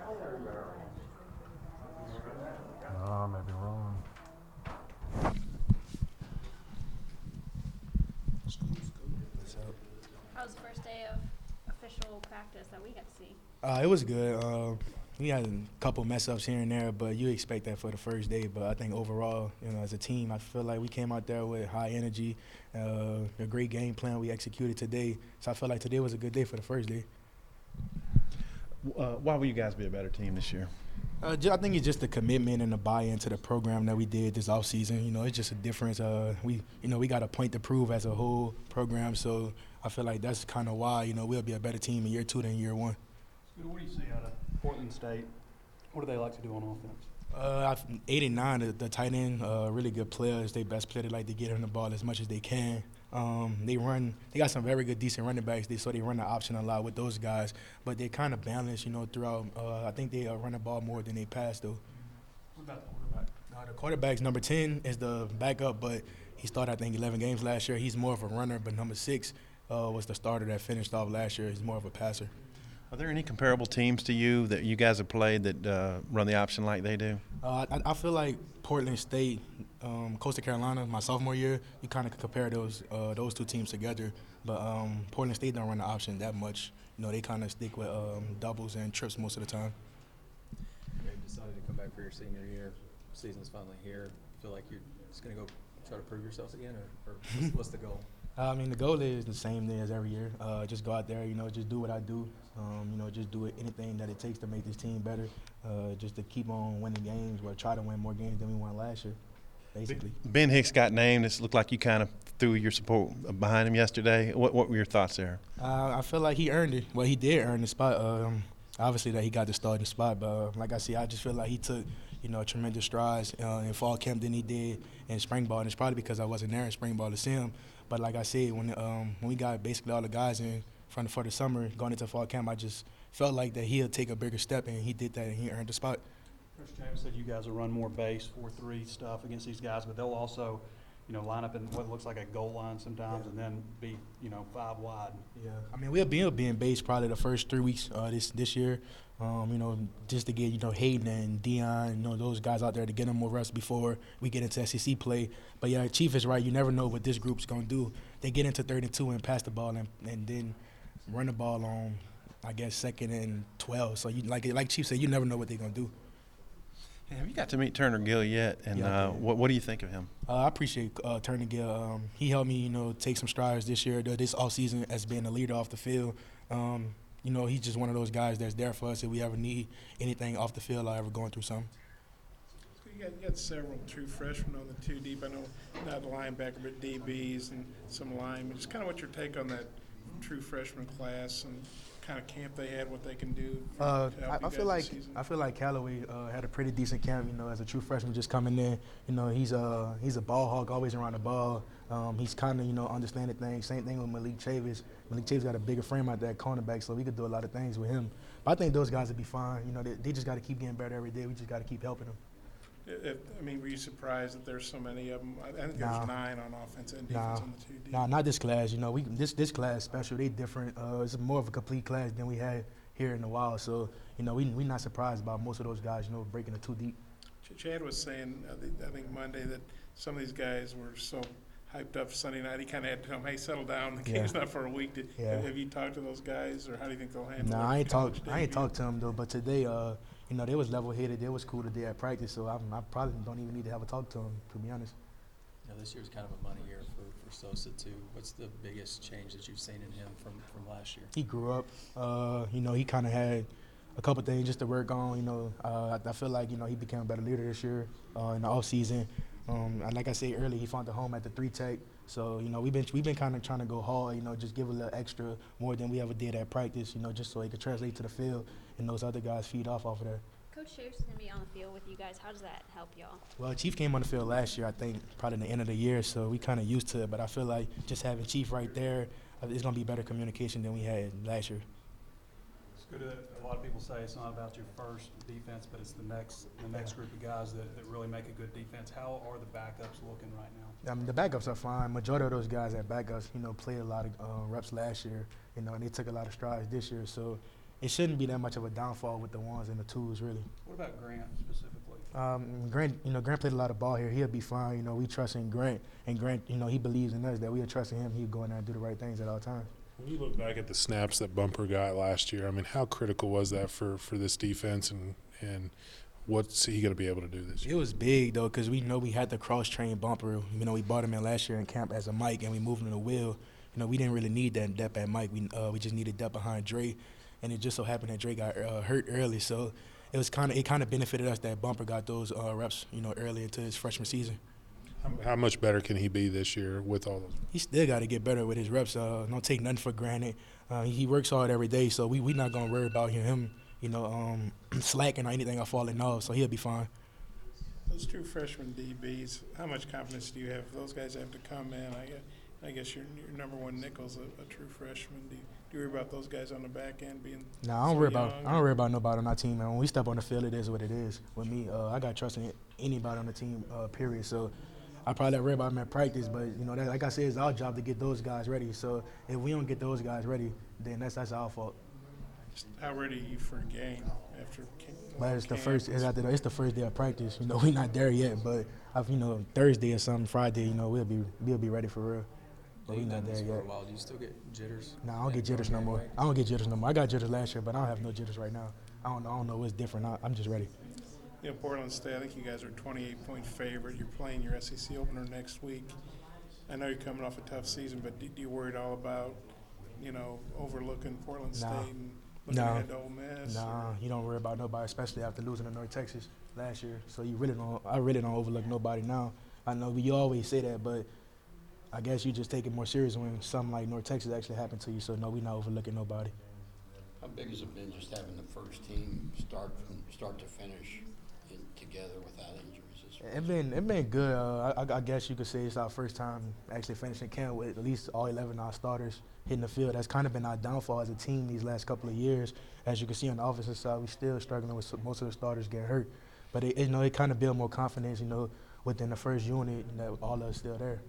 No, I might be wrong. What's up? How was the first day of official practice that we got to see? It was good. We had a couple mess ups here and there, but you expect that for the first day. But I think overall, as a team, I feel like we came out there with high energy, a great game plan we executed today. So I feel like today was a good day for the first day. Why will you guys be a better team this year? I think it's just the commitment and the buy-in to the program that we did this offseason. It's just a difference. We got a point to prove as a whole program. So I feel like that's kind of why, we'll be a better team in year 2 than year 1. What do you see out of Portland State? What do they like to do on offense? 8 and 9, the tight end, really good players. They best player. They like to get him the ball as much as they can. They got some very good, decent running backs. So they run the option a lot with those guys. But they kind of balance, throughout. I think they run the ball more than they pass, though. What about the quarterback? The quarterback's number 10 is the backup, but he started, I think, 11 games last year. He's more of a runner, but number 6 was the starter that finished off last year. He's more of a passer. Are there any comparable teams to you that you guys have played that run the option like they do? I feel like Portland State, Coastal Carolina, my sophomore year, you kind of compare those two teams together. But Portland State don't run the option that much. They kind of stick with doubles and trips most of the time. You decided to come back for your senior year. Season's finally here. Feel like you're just going to go try to prove yourself again, or what's the goal? The goal is the same thing as every year. Just go out there, just do what I do. Just do anything that it takes to make this team better. Just to keep on winning games, or try to win more games than we won last year, basically. Ben Hicks got named. It looked like you kind of threw your support behind him yesterday. What were your thoughts there? I feel like he earned it. Well, he did earn the spot. Obviously that he got the starting spot, but like I said, I just feel like he took tremendous strides in fall camp than he did in spring ball. And it's probably because I wasn't there in spring ball to see him. But like I said, when we got basically all the guys in for the summer going into fall camp, I just felt like that he'll take a bigger step, and he did that, and he earned the spot. Coach James said you guys will run more base 4-3 stuff against these guys, but they'll also, line up in what looks like a goal line sometimes, and then be, 5 wide. Yeah, we'll be in base probably the first 3 weeks this year. Just to get Hayden and Dion, those guys out there to get them more reps before we get into SEC play. But yeah, Chief is right. You never know what this group's gonna do. They get into 3rd and 2 and pass the ball and then run the ball on, I guess, 2nd and 12. So you like Chief said, you never know what they're gonna do. Have you got to meet Turner Gill yet? And what do you think of him? I appreciate Turner Gill. He helped me, take some strides this year, this offseason, as being a leader off the field. He's just one of those guys that's there for us if we ever need anything off the field or ever going through something. You got several true freshmen on the 2 deep. I know not linebacker, but DBs and some linemen. Just kind of what your take on that true freshman class and kind of camp they had, what they can do. I feel like Callaway had a pretty decent camp. As a true freshman just coming in. He's a ball hawk, always around the ball. He's kind of understanding things. Same thing with Malik Chavis. Malik Chavis got a bigger frame out there, cornerback, so we could do a lot of things with him. But I think those guys would be fine. They just got to keep getting better every day. We just got to keep helping them. Were you surprised that there's so many of them? I think there's 9 on offense and defense on the 2 deep. Nah, not this class. This class special. They different. It's more of a complete class than we had here in a while. So, we not surprised about most of those guys, breaking the 2 deep. Chad was saying, I think Monday, that some of these guys were so hyped up Sunday night. He kind of had to tell them, hey, settle down. The game's not for a week. Have you talked to those guys, or how do you think they'll handle it? Nah, I ain't talked to them, though. But today, they was level-headed. They was cool today at practice, so I probably don't even need to have a talk to them, to be honest. This year's kind of a money year for Sosa, too. What's the biggest change that you've seen in him from last year? He grew up. He kind of had a couple things just to work on. I feel like, he became a better leader this year in the offseason. Like I said earlier, he found the home at the 3-tech. So, we've been kind of trying to go hard, just give a little extra more than we ever did at practice, just so he could translate to the field and those other guys feed off of that. Coach Scherz is going to be on the field with you guys. How does that help y'all? Well, Chief came on the field last year, I think, probably the end of the year, so we kind of used to it. But I feel like just having Chief right there, it's going to be better communication than we had last year. Scoota, a lot of people say it's not about your first defense, but it's the next group of guys that really make a good defense. How are the backups looking right now? The backups are fine. Majority of those guys at backups, played a lot of reps last year, and they took a lot of strides this year. So, it shouldn't be that much of a downfall with the ones and the twos, really. What about Grant specifically? Grant played a lot of ball here. He'll be fine. You know, we trust in Grant, and Grant, you know, he believes in us that we are trusting him. He'll go in there and do the right things at all times. When you look back at the snaps that Bumper got last year, I mean, how critical was that for this defense, and what's he going to be able to do this year? It was big, though, because we know we had to cross-train Bumper. You know, we brought him in last year in camp as a Mike, and we moved him to Will. You know, we didn't really need that depth at Mike. We just needed depth behind Dre, and it just so happened that Dre got hurt early. So it kind of benefited us that Bumper got those reps, you know, early into his freshman season. How much better can he be this year with all those? He still got to get better with his reps. Don't take nothing for granted. He works hard every day, so we not gonna worry about him, you know, slacking or anything or falling off. So he'll be fine. Those true freshman DBs, how much confidence do you have? Those guys have to come in. I guess your number one nickel's a true freshman. Do you worry about those guys on the back end being? Nah, I don't worry about nobody on our team, man. When we step on the field, it is what it is. With me, I got trust in anybody on the team, period. So I probably don't worry about them at practice, but you know, like I said, it's our job to get those guys ready. So if we don't get those guys ready, then that's our fault. How ready are you for a game after? But it's the first day of practice. You know, we're not there yet, but you know, Thursday or something, Friday, you know, we'll be ready for real. But we not there for a yet. while. Do you still get jitters? Nah, I don't get jitters no more. I don't get jitters no more. I got jitters last year, but I don't have no jitters right now. I don't know what's different. I'm just ready. You know, Portland State, I think you guys are a 28-point favorite. You're playing your SEC opener next week. I know you're coming off a tough season, but do you worry at all about, you know, overlooking Portland State and looking ahead to Ole Miss? Nah, you don't worry about nobody, especially after losing to North Texas last year. So I really don't overlook nobody now. I know you always say that, but I guess you just take it more serious when something like North Texas actually happened to you. So no, we're not overlooking nobody. How big has it been just having the first team start from start to finish together without injuries this week? It been good. I guess you could say it's our first time actually finishing camp with at least all 11 of our starters hitting the field. That's kind of been our downfall as a team these last couple of years. As you can see on the offensive side, we're still struggling with most of the starters getting hurt. But it kind of build more confidence, you know, within the first unit, that all of us still there.